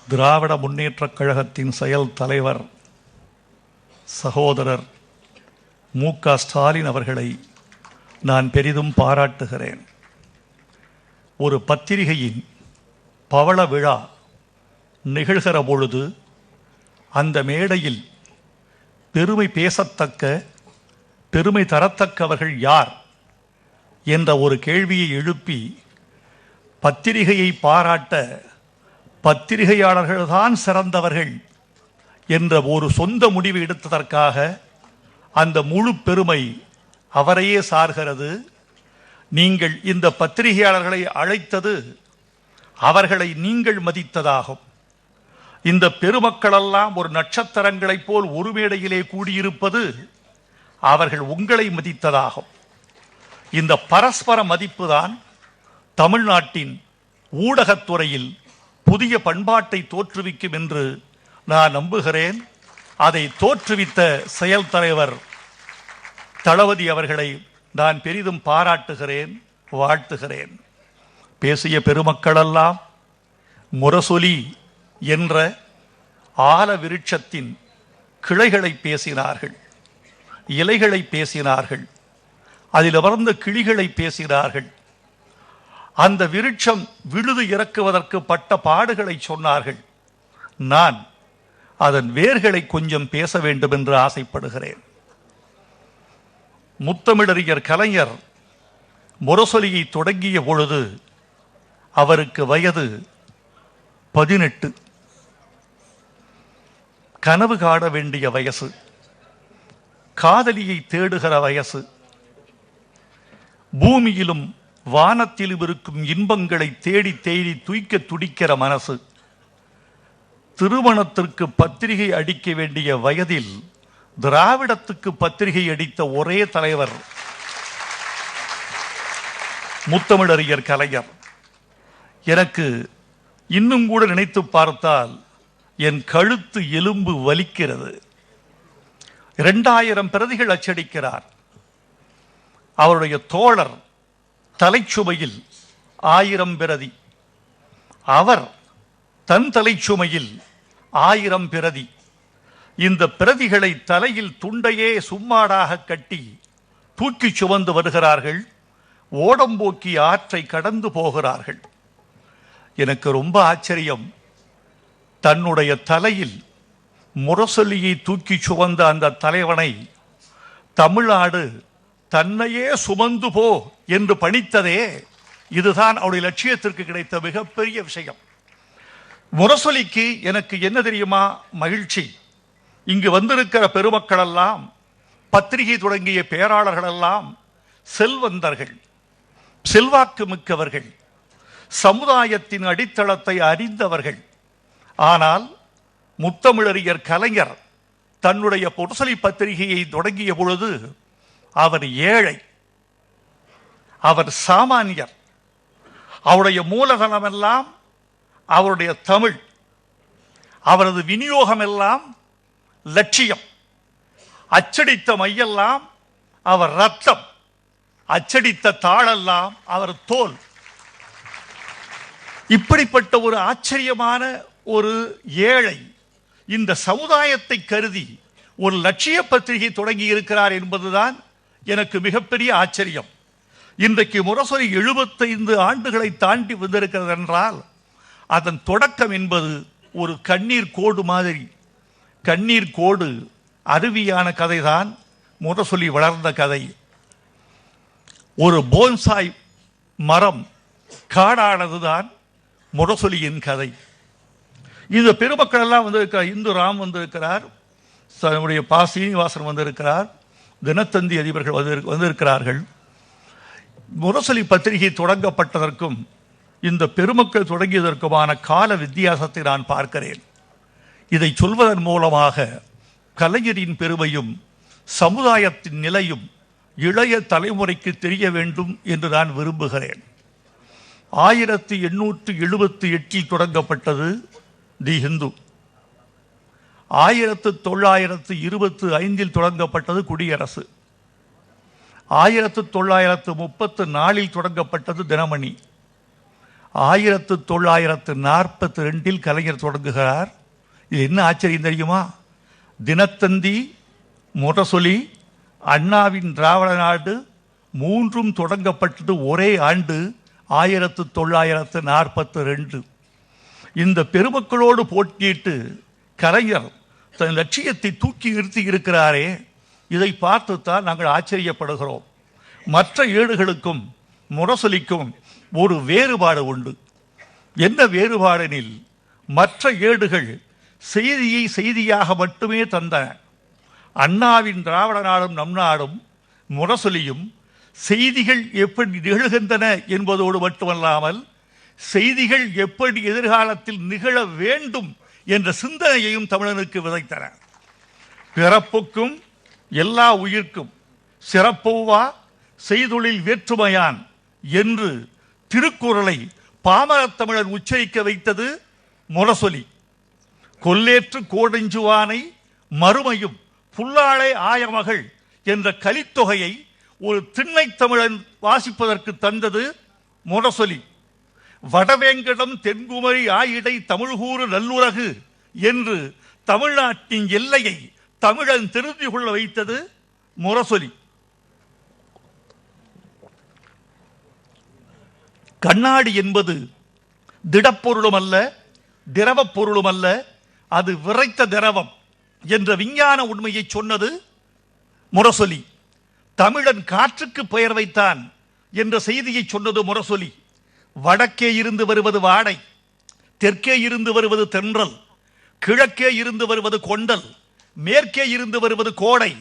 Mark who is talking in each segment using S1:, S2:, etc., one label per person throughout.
S1: திராவிட முன்னேற்றக் கழகத்தின் செயல் தலைவர் சகோதரர் மு.க. ஸ்டாலின் அவர்களை நான் பெரிதும் பாராட்டுகிறேன். ஒரு பத்திரிகையின் பவள விழா நிகழ்கிற பொழுது அந்த மேடையில் பெருமை பேசத்தக்க, பெருமை தரத்தக்கவர்கள் யார் என்ற ஒரு கேள்வியை எழுப்பி பத்திரிகையை பாராட்ட பத்திரிகையாளர்கள்தான் சிறந்தவர்கள் என்ற ஒரு சொந்த முடிவு எடுத்ததற்காக அந்த முழு பெருமை அவரையே சார்கிறது. நீங்கள் இந்த பத்திரிகையாளர்களை அழைத்தது அவர்களை நீங்கள் மதித்ததாகும். இந்த பெருமக்களெல்லாம் ஒரு நட்சத்திரங்களைப் போல் ஒரு மேடையிலே கூடியிருப்பது அவர்கள் உங்களை மதித்ததாகும். இந்த பரஸ்பர மதிப்பு தான் தமிழ்நாட்டின் ஊடகத்துறையில் புதிய பண்பாட்டை தோற்றுவிக்கும் என்று நான் நம்புகிறேன். அதை தோற்றுவித்த செயல் தலைவர் தளபதி அவர்களை நான் பெரிதும் பாராட்டுகிறேன், வாழ்த்துகிறேன். பேசிய பெருமக்களெல்லாம் முரசொலி என்ற ஆல விருட்சத்தின் கிளைகளை பேசினார்கள், இலைகளை பேசினார்கள், அதில் அமர்ந்த கிளிகளை பேசினார்கள். அந்த விருட்சம் விழுது இறக்குவதற்கு பட்ட பாடுகளை சொன்னார்கள். நான் அதன் வேர்களை கொஞ்சம் பேச வேண்டும் என்று ஆசைப்படுகிறேன். முத்தமிழறிஞர் கலைஞர் முரசொலியை தொடங்கிய பொழுது அவருக்கு வயது 18. கனவு காண வேண்டிய வயசு, காதலியை தேடுகிற வயசு, பூமியிலும் வானத்திலும் இருக்கும் இன்பங்களை தேடி தேடி தூய்க்க துடிக்கிற மனசு. திருமணத்திற்கு பத்திரிகை அடிக்க வேண்டிய வயதில் திராவிடத்துக்கு பத்திரிகை அடித்த ஒரே தலைவர் முத்தமிழறிஞர் கலைஞர். எனக்கு இன்னும் கூட நினைத்து பார்த்தால் என் கழுத்து எலும்பு வலிக்கிறது. 2000 பிரதிகள் அச்சடிக்கிறார். அவருடைய தோழர் தலைச்சுமையில் 1000 பிரதி, அவர் தன் தலைச்சுமையில் 1000 பிரதி. இந்த பிரதிகளை தலையில் துண்டையே சும்மாடாக கட்டி தூக்கி சுமந்து வருகிறார்கள். ஓடம்போக்கி ஆற்றை கடந்து போகிறார்கள். எனக்கு ரொம்ப ஆச்சரியம். தன்னுடைய தலையில் முரசொலியை தூக்கி சுமந்த அந்த தலைவனை தமிழ்நாடு தன்னையே சுமந்து போ என்று பணித்ததே, இதுதான் அவருடைய லட்சியத்திற்கு கிடைத்த மிகப்பெரிய விஷயம். முரசொலிக்கு எனக்கு என்ன தெரியுமா மகிழ்ச்சி? இங்கு வந்திருக்கிற பெருமக்கள் எல்லாம், பத்திரிகை தொடங்கிய பேராளர்கள் எல்லாம் செல்வந்தர்கள், செல்வாக்கு மிக்கவர்கள், சமுதாயத்தின் அடித்தளத்தை அறிந்தவர்கள். ஆனால் முத்தமிழறிஞர் கலைஞர் தன்னுடைய முரசொலி பத்திரிகையை தொடங்கிய பொழுது அவர் ஏழை, அவர் சாமானியர். அவருடைய மூலதனம் எல்லாம் அவருடைய தமிழ், அவரது விநியோகம் எல்லாம் லட்சியம். அச்சடித்த மையெல்லாம் அவர் ரத்தம், அச்சடித்த தாளெல்லாம் அவர் தோல். இப்படிப்பட்ட ஒரு ஆச்சரியமான ஒரு ஏழை இந்த சமுதாயத்தை கருதி ஒரு லட்சிய பத்திரிகை தொடங்கி இருக்கிறார் என்பதுதான் எனக்கு மிகப்பெரிய ஆச்சரியம். இன்றைக்கு முரசொலி 75 ஆண்டுகளை தாண்டி வந்திருக்கிறது என்றால் அதன் தொடக்கம் என்பது ஒரு கண்ணீர் கோடு மாதிரி. கண்ணீர் கோடு அருவியான கதைதான் முரசொலி வளர்ந்த கதை. ஒரு போன்சாய் மரம் காடானதுதான் முரசொலியின் கதை. இந்த பெருமக்கள் எல்லாம் வந்திருக்கிறார். இந்து ராம் வந்திருக்கிறார், நம்முடைய பா. சீனிவாசன் வந்திருக்கிறார், தினத்தந்தி அதிபர்கள் வந்திருக்கிறார்கள். முரசொலி பத்திரிகை தொடங்கப்பட்டதற்கும் இந்த பெருமக்கள் தொடங்கியதற்குமான கால வித்தியாசத்தை நான் பார்க்கிறேன். இதை சொல்வதன் மூலமாக கலைஞரின் பெருமையும் சமுதாயத்தின் நிலையும் இளைய தலைமுறைக்கு தெரிய வேண்டும் என்று நான் விரும்புகிறேன். 1878 தொடங்கப்பட்டது தி ஹிந்து. 1925 தொடங்கப்பட்டது குடியரசு. 1934 தொடங்கப்பட்டது தினமணி. 1942 கலைஞர் தொடங்குகிறார். இது என்ன ஆச்சரியம் தெரியுமா? தினத்தந்தி, முரசொலி, அண்ணாவின் திராவிட நாடு மூன்றும் தொடங்கப்பட்டது ஒரே ஆண்டு 1942. இந்த பெருமக்களோடு போட்டியிட்டு கலைஞர் தன் லட்சியத்தை தூக்கி நிறுத்தி இருக்கிறாரே, இதை பார்த்துத்தான் நாங்கள் ஆச்சரியப்படுகிறோம். மற்ற ஏடுகளுக்கும் முரசொலிக்கும் ஒரு வேறுபாடு உண்டு. என்ன வேறுபாடெனில், மற்ற ஏடுகள் செய்தியை செய்தியாக மட்டுமே தந்தன. அண்ணாவின் திராவிட நாடும் நம் நாடும் முரசொலியும் செய்திகள் எப்படி நிகழ்கின்றன என்பதோடு மட்டுமல்லாமல் செய்திகள் எப்படி எதிர்காலத்தில் நிகழ வேண்டும் என்ற சிந்தனையையும் தமிழனுக்கு விதைத்தன. பிறப்புக்கும் எல்லா உயிர்க்கும் சிறப்பொவ்வா செய்தொழில் வேற்றுமையான் என்று திருக்குறளை பாமரத் தமிழன் உச்சரிக்க வைத்தது முரசொலி. கொல்லேற்று கோடெஞ்சுவானை மறுமையும் புல்லாளை ஆயமகள் என்ற கலித்தொகையை ஒரு திண்ணை தமிழன் வாசிப்பதற்கு தந்தது முரசொலி. வடவேங்கடம் தென்குமரி ஆயிடை தமிழ்கூறு நல்லுலகு என்று தமிழ்நாட்டின் எல்லையை தமிழன் தெரிந்து கொள்ள வைத்தது முரசொலி. கண்ணாடி என்பது திடப்பொருளும் அல்ல, திரவப் பொருளும் அல்ல, அது விரைத்த திரவம் என்ற விஞ்ஞான உண்மையை சொன்னது முரசொலி. தமிழன் காற்றுக்கு பெயர் வைத்தான் என்ற செய்தியை சொன்னது முரசொலி. வடக்கே இருந்து வருவது வாடை, தெற்கே இருந்து வருவது தென்றல், கிழக்கே இருந்து வருவது கொண்டல், மேற்கே இருந்து வருவது கோடை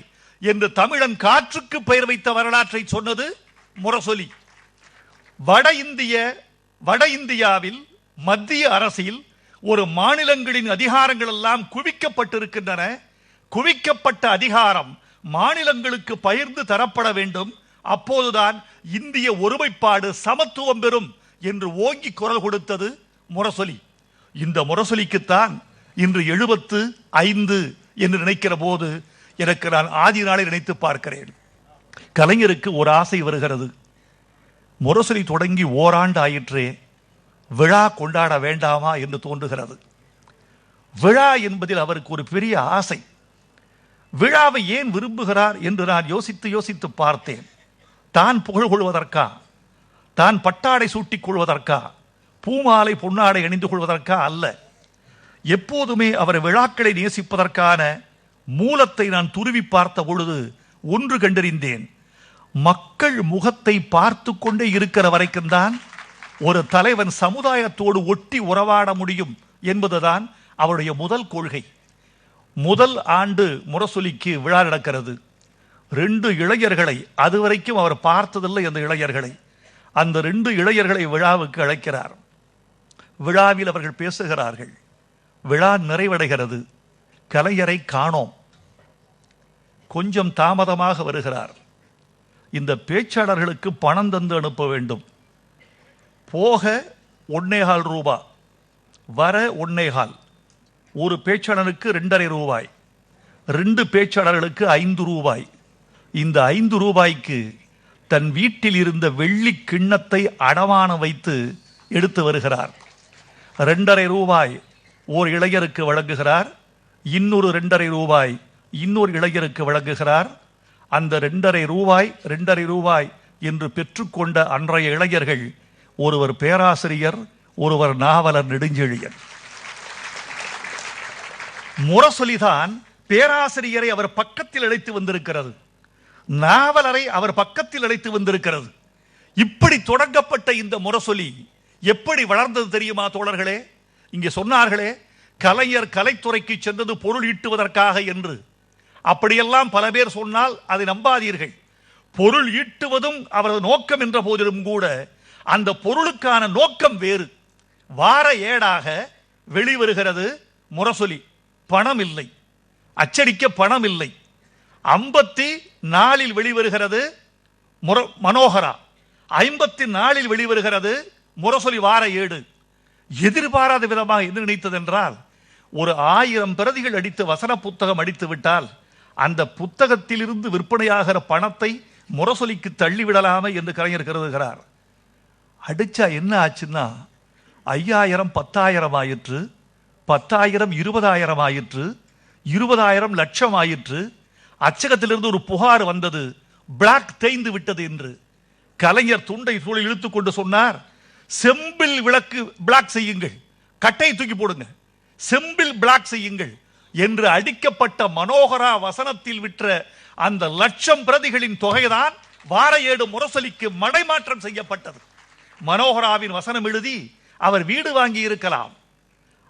S1: என்று தமிழன் காற்றுக்கு பெயர் வைத்த வரலாற்றை சொன்னது முரசொலி. வட இந்தியாவில் மத்திய அரசில் ஒரு மாநிலங்களின் அதிகாரங்கள் எல்லாம் குவிக்கப்பட்டிருக்கின்றன. குவிக்கப்பட்ட அதிகாரம் மாநிலங்களுக்கு பகிர்ந்து தரப்பட வேண்டும். அப்போதுதான் இந்திய ஒருமைப்பாடு சமத்துவம் பெறும் என்று ஓங்கி குரல் கொடுத்தது முரசொலி. இந்த முரசொலிக்குத்தான் இன்று 75 என்று நினைக்கிற போது எனக்கு நான் ஆதி நாளை நினைத்து பார்க்கிறேன். கலைஞருக்கு ஒரு ஆசை வருகிறது. முரசொலி தொடங்கி ஓராண்டு ஆயிற்றே, விழா கொண்டாட வேண்டாமா என்று தோன்றுகிறது. விழா என்பதில் அவருக்கு ஒரு பெரிய ஆசை. விழாவை ஏன் விரும்புகிறார் என்று நான் யோசித்து பார்த்தேன். தான் புகழ் கொள்வதற்கா, தான் பட்டாடை சூட்டிக் கொள்வதற்கா, பூமாலை பொன்னாடை அணிந்து கொள்வதற்கா அல்ல. எப்போதுமே அவர் விழாக்களை நேசிப்பதற்கான மூலத்தை நான் துருவி பார்த்த பொழுது ஒன்று கண்டறிந்தேன். மக்கள் முகத்தை பார்த்து கொண்டே இருக்கிற வரைக்கும் தான் ஒரு தலைவன் சமுதாயத்தோடு ஒட்டி உறவாட முடியும் என்பதுதான் அவருடைய முதல் கொள்கை. முதல் ஆண்டு முரசொலிக்கு விழா நடக்கிறது. 2 இளைஞர்களை, அதுவரைக்கும் அவர் பார்த்ததில்லை அந்த இளைஞர்களை, அந்த 2 இளைஞர்களை விழாவுக்கு அழைக்கிறார். விழாவில் அவர்கள் பேசுகிறார்கள். விழா நிறைவடைகிறது. கலைஞரை காணோம். கொஞ்சம் தாமதமாக வருகிறார். இந்த பேச்சாளர்களுக்கு பணம் தந்து அனுப்ப வேண்டும். போக 1.25 ரூபாய், வர 1.25. ஒரு பேச்சாளருக்கு 2.5 ரூபாய், 2 பேச்சாளர்களுக்கு 5 ரூபாய். இந்த 5 ரூபாய்க்கு தன் வீட்டில் இருந்த வெள்ளி கிண்ணத்தை அடமானம் வைத்து எடுத்து வருகிறார். 2.5 ரூபாய் ஓர் இளைஞருக்கு வழங்குகிறார். இன்னொரு 2.5 ரூபாய் இன்னொரு இளைஞருக்கு வழங்குகிறார். அந்த 2.5 ரூபாய் என்று பெற்றுக்கொண்ட அன்றைய இளைஞர்கள் ஒருவர் பேராசிரியர், ஒருவர் நாவலர் நெடுஞ்செழியன். முரசொலிதான் பேராசிரியரை அவர் பக்கத்தில் அழைத்து வந்திருக்கிறது, நாவலரை அவர் பக்கத்தில் அழைத்து வந்திருக்கிறது. இப்படி தொடங்கப்பட்ட இந்த முரசொலி எப்படி வளர்ந்தது தெரியுமா தோழர்களே? இங்கே சொன்னார்களே, கலைஞர் கலைத்துறைக்கு சென்றது பொருள் ஈட்டுவதற்காக என்று. அப்படியெல்லாம் பல பேர் சொன்னால் அதை நம்பாதீர்கள். பொருள் ஈட்டுவதும் அவரது நோக்கம் என்ற போதிலும் கூட அந்த பொருளுக்கான நோக்கம் வேறு. வார ஏடாக வெளிவருகிறது முரசொலி. பணம் இல்லை, அச்சடிக்க பணம் இல்லை. 54 வெளிவருகிறது மனோகரா, 54 வெளிவருகிறது முரசொலி வார ஏடு. எதிர்பாராத விதமாக என்ன நினைத்தது என்றால், ஒரு 1000 பிரதிகள் அடித்து வசன புத்தகம் அடித்து விட்டால் அந்த புத்தகத்தில் இருந்து விற்பனையாகிற பணத்தை முரசொலிக்கு தள்ளிவிடலாமே என்று கலைஞர் கருதுகிறார். அடிச்சா என்ன ஆச்சுன்னா, 5000 10,000 ஆயிற்று, 10,000 20,000 ஆயிற்று, 20,000 லட்சம் ஆயிற்று. அச்சகத்திலிருந்து ஒரு புகார் வந்தது, பிளாக் தேய்ந்து விட்டது என்று. கலைஞர் துண்டை சூழல் இழுத்துக் கொண்டு சொன்னார், செம்பில் விளக்கு பிளாக் செய்யுங்கள், கட்டை தூக்கி போடுங்க, செம்பில் பிளாக் செய்யுங்கள் என்று அடிக்கப்பட்ட மனோகரா வசனத்தில் விற்ற அந்த லட்சம் பிரதிகளின் தொகைதான் வார ஏடு முரசொலிக்கு மடைமாற்றம் செய்யப்பட்டது. மனோகராவின் வசனம் எழுதி அவர் வீடு வாங்கி இருக்கலாம்.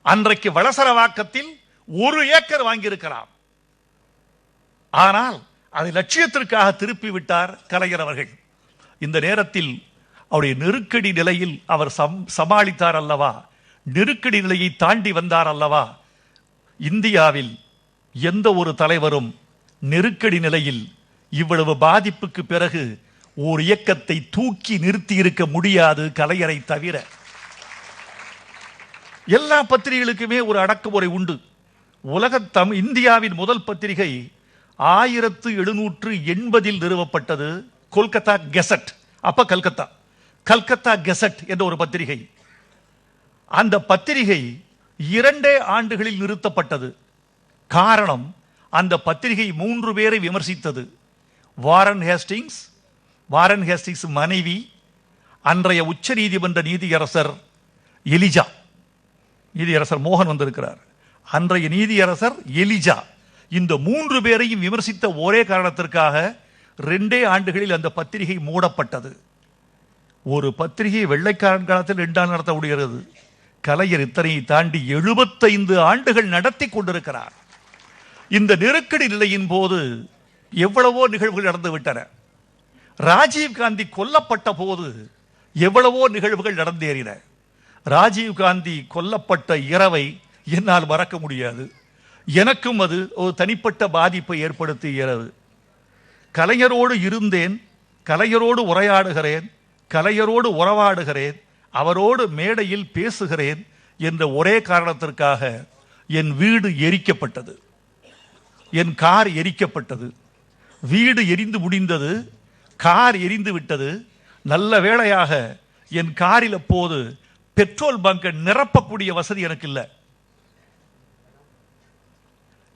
S1: அன்றைக்கு வளசரவாக்கத்தில் 1 ஏக்கர் வாங்கி இருக்கலாம். ஆனால் அதை லட்சியத்திற்காக திருப்பி விட்டார் கலைஞர் அவர்கள். இந்த நேரத்தில் அவருடைய நெருக்கடி நிலையில் அவர் சமாளித்தார் அல்லவா, நெருக்கடி நிலையை தாண்டி வந்தார் அல்லவா. இந்தியாவில் எந்த ஒரு தலைவரும் நெருக்கடி நிலையில் இவ்வளவு பாதிப்புக்கு பிறகு ஒரு இயக்கத்தை தூக்கி நிறுத்தி இருக்க முடியாது, கலைஞரை தவிர. எல்லா பத்திரிகைகளுக்குமே ஒரு அடக்குமுறை உண்டு. இந்தியாவின் முதல் பத்திரிகை 1780 நிறுவப்பட்டது, கொல்கத்தா கெசட். அப்ப கல்கத்தா கெசட் என்ற ஒரு பத்திரிகை. அந்த பத்திரிகை 2 ஆண்டுகளில் நிறுத்தப்பட்டது. காரணம், அந்த பத்திரிகை 3 பேரை விமர்சித்தது. வாரன் ஹேஸ்டிங்ஸ் மனைவி, அன்றைய உச்ச நீதிமன்ற நீதியரசர் எலிஜா, நீதியரசர் மோகன் வந்திருக்கிறார், அன்றைய நீதியரசர் எலிஜா. இந்த 3 பேரையும் விமர்சித்த ஒரே காரணத்திற்காக 2 ஆண்டுகளில் அந்த பத்திரிகை மூடப்பட்டது. ஒரு பத்திரிகை வெள்ளைக்காரன் காலத்தில் 2 ஆண்டு நடத்த முடிகிறது. கலைஞர் இத்தனையை தாண்டி 75 ஆண்டுகள் நடத்தி கொண்டிருக்கிறார். இந்த நெருக்கடி நிலையின் போது எவ்வளவோ நிகழ்வுகள் நடந்து விட்டன. ராஜீவ் காந்தி கொல்லப்பட்ட போது எவ்வளவோ நிகழ்வுகள் நடந்தேறின. ராஜீவ் காந்தி கொல்லப்பட்ட இரவை என்னால் மறக்க முடியாது. எனக்கும் அது ஒரு தனிப்பட்ட பாதிப்பை ஏற்படுத்திய இரவு. கலைஞரோடு இருந்தேன், கலைஞரோடு உரையாடுகிறேன், கலைஞரோடு உறவாடுகிறேன், அவரோடு மேடையில் பேசுகிறேன் என்ற ஒரே காரணத்திற்காக என் வீடு எரிக்கப்பட்டது, என் கார் எரிக்கப்பட்டது. வீடு எரிந்து முடிந்தது, கார் எரிந்து விட்டது. நல்ல வேளையாக என் காரில் அப்போது பெட்ரோல் பங்கை நிரப்பக்கூடிய வசதி எனக்கு இல்லை.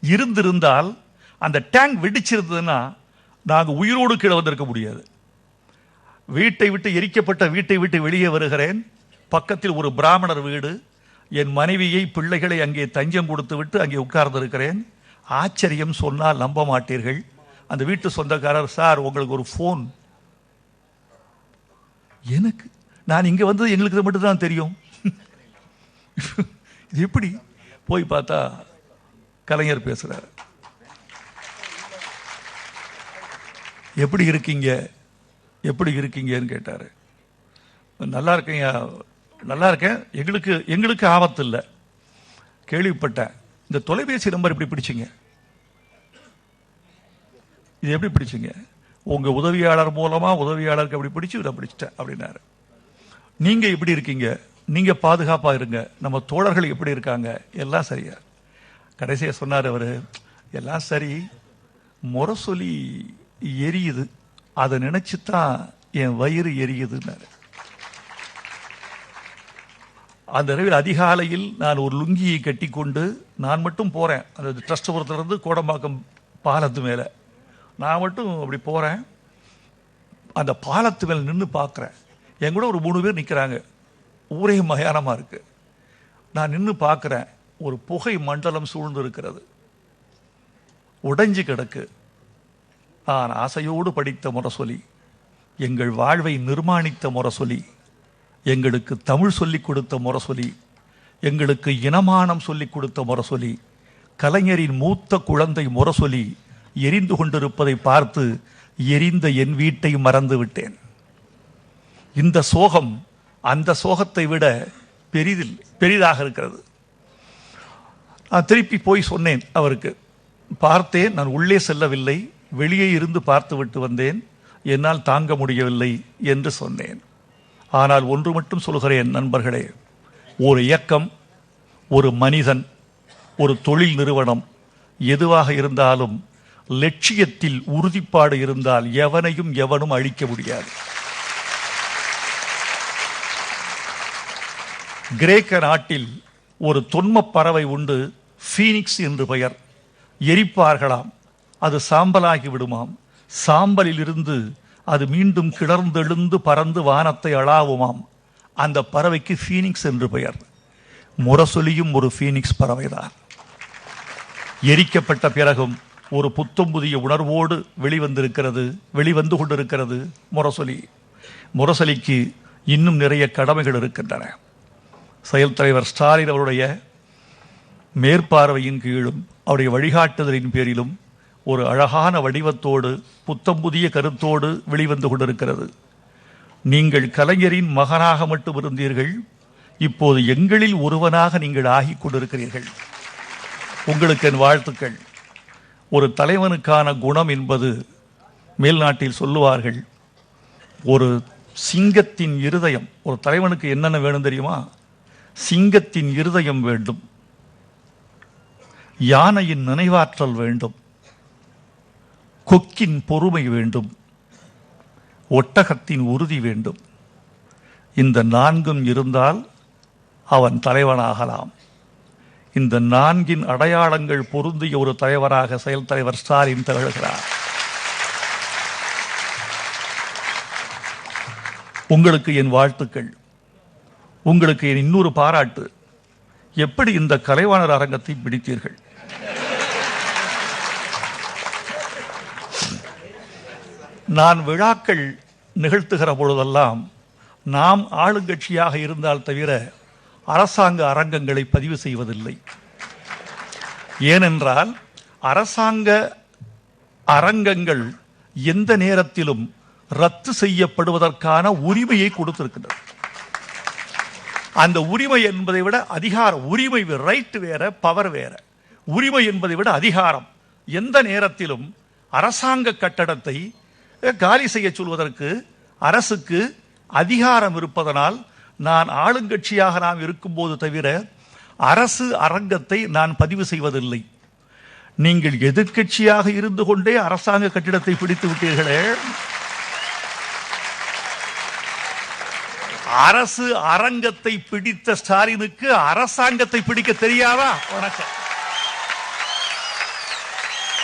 S1: இருந்திருந்தால் அந்த டேங்க் வெடிச்சிருந்ததுன்னா நாங்கள் உயிரோடு கீழே வந்திருக்க முடியாது. வீட்டை விட்டு எரிக்கப்பட்ட வீட்டை விட்டு வெளியே வருகிறேன். பக்கத்தில் ஒரு பிராமணர் வீடு. என் மனைவியை பிள்ளைகளை அங்கே தஞ்சம் கொடுத்து விட்டு அங்கே உட்கார்ந்திருக்கிறேன். ஆச்சரியம் சொன்னால் நம்ப மாட்டீர்கள். அந்த வீட்டு சொந்தக்காரர், சார் உங்களுக்கு ஒரு ஃபோன். எனக்கு, நான் இங்கே வந்தது எங்களுக்கு மட்டும் தான் தெரியும். இது எப்படி? போய் பார்த்தா கலைஞர் பேசுறாரு. எப்படி இருக்கீங்க, எப்படி இருக்கீங்கன்னு கேட்டாரு. நல்லா இருக்கீங்க, நல்லா இருக்கேன், எங்களுக்கு ஆபத்து இல்லை. கேள்விப்பட்டேன். இந்த தொலைபேசி நம்பர் எப்படி பிடிச்சிங்க? இது எப்படி பிடிச்சிங்க? உங்க உதவியாளர் மூலமா உதவியாளருக்கு அப்படி பிடிச்சு இதை பிடிச்சிட்டேன் அப்படின்னாரு. நீங்க எப்படி இருக்கீங்க? நீங்க பாதுகாப்பா இருங்க. நம்ம தோழர்கள் எப்படி இருக்காங்க? எல்லாம் சரியா. கடைசியா சொன்னார் அவரு, எல்லாம் சரி, முரசொலி எரியுது, அதை நினைச்சுதான் என் வயிறு எரியுதுன்னாரு. அந்த இரவில் அதிகாலையில் நான் ஒரு லுங்கியை கட்டி கொண்டு நான் மட்டும் போறேன். அந்த ட்ரஸ்ட்புரத்திலிருந்து கோடம்பாக்கம் பாலத்து மேலே நான் மட்டும் அப்படி போறேன். அந்த பாலத்து மேலே நின்று பார்க்குறேன். என் கூட ஒரு 3 பேர் நிற்கிறாங்க. ஊரே மயானமாக இருக்கு. நான் நின்று பார்க்குறேன். ஒரு புகை மண்டலம் சூழ்ந்து இருக்கிறது, உடைஞ்சு கிடக்கு. நான் ஆசையோடு படித்த முரசொலி, எங்கள் வாழ்வை நிர்மாணித்த முரசொலி, எங்களுக்கு தமிழ் சொல்லிக் கொடுத்த முரசொலி, எங்களுக்கு இனமானம் சொல்லிக் கொடுத்த முரசொலி, கலைஞரின் மூத்த குழந்தை முரசொலி எரிந்து கொண்டிருப்பதை பார்த்து எரிந்த என் வீட்டை மறந்து விட்டேன். இந்த சோகம் அந்த சோகத்தை விட பெரிதாக இருக்கிறது. நான் திருப்பி போய் சொன்னேன் அவருக்கு. பார்த்தேன், நான் உள்ளே செல்லவில்லை, வெளியே இருந்து பார்த்து விட்டு வந்தேன், என்னால் தாங்க முடியவில்லை என்று சொன்னேன். ஆனால் ஒன்று மட்டும் சொல்கிறேன் நண்பர்களே, ஒரு இயக்கம், ஒரு மனிதன், ஒரு தொழில் நிறுவனம் எதுவாக இருந்தாலும் லட்சியத்தில் உறுதிப்பாடு இருந்தால் எவனும் அழிக்க முடியாது. கிரேக்க நாட்டில் ஒரு தொன்மப் பறவை உண்டு, ஃபீனிக்ஸ் என்று பெயர். எரிப்பார்களாம், அது சாம்பலாகி விடுமாம். சாம்பலில் இருந்து அது மீண்டும் கிளர்ந்தெழுந்து பறந்து வானத்தை அளாவுமாம். அந்த பறவைக்கு ஃபீனிக்ஸ் என்று பெயர். முரசொலியும் ஒரு ஃபீனிக்ஸ் பறவைதான். எரிக்கப்பட்ட பிறகும் ஒரு புத்தம் புதிய உணர்வோடு வெளிவந்து கொண்டிருக்கிறது முரசொலி. முரசொலிக்கு இன்னும் நிறைய கடமைகள் இருக்கின்றன. செயல் தலைவர் ஸ்டாலின் அவருடைய மேற்பார்வையின் கீழும் அவருடைய வழிகாட்டுதலின் பேரிலும் ஒரு அழகான வடிவத்தோடு புத்தம் புதிய கருத்தோடு வெளிவந்து கொண்டிருக்கிறது. நீங்கள் கலைஞரின் மகனாக மட்டும் இருந்தீர்கள், இப்போது எங்களில் ஒருவனாக நீங்கள் ஆகிக் கொண்டிருக்கிறீர்கள். உங்களுக்கு என் வாழ்த்துக்கள். ஒரு தலைவனுக்கான குணம் என்பது மேல்நாட்டில் சொல்லுவார்கள், ஒரு சிங்கத்தின் இருதயம். ஒரு தலைவனுக்கு என்னென்ன வேணும் தெரியுமா? சிங்கத்தின் இருதயம் வேண்டும், யானையின் நினைவாற்றல் வேண்டும், கொக்கின் பொறுமை வேண்டும், ஒட்டகத்தின் உறுதி வேண்டும். இந்த நான்கும் இருந்தால் அவன் தலைவனாகலாம். இந்த நான்கின் அடையாளங்கள் பொருந்திய ஒரு தலைவராக செயல் தலைவர் ஸ்டாலின் திகழ்கிறார். உங்களுக்கு என் வாழ்த்துக்கள். உங்களுக்கு என் இன்னொரு பாராட்டு. எப்படி இந்த கலைவாணர் அரங்கத்தை பிடித்தீர்கள்? நான் விழாக்கள் நிகழ்த்துகிற பொழுதெல்லாம் நாம் ஆளுங்கட்சியாக இருந்தால் தவிர அரசாங்க அரங்கங்களை பதிவு செய்வதில்லை. ஏனென்றால் அரசாங்க அரங்கங்கள் எந்த நேரத்திலும் ரத்து செய்யப்படுவதற்கான உரிமையை கொடுத்திருக்கின்றது. அந்த உரிமை என்பதை விட அதிகாரம். உரிமை ரைட் வேற, பவர் வேற. உரிமை என்பதை விட அதிகாரம். எந்த நேரத்திலும் அரசாங்க கட்டடத்தை காலி செய்ய சொல்வதற்கு அரசுக்கு அதிகாரம் இருப்பதனால் நான் ஆளுங்கட்சியாக நாம் இருக்கும்போது தவிர அரசு அரங்கத்தை நான் பதிவு செய்வதில்லை. நீங்கள் எதிர்க்கட்சியாக இருந்து கொண்டே அரசாங்க கட்டிடத்தை பிடித்து விட்டீர்களே. அரசு அரங்கத்தை பிடித்த ஸ்டாலினுக்கு அரசாங்கத்தை பிடிக்க தெரியாதா? வணக்கம்.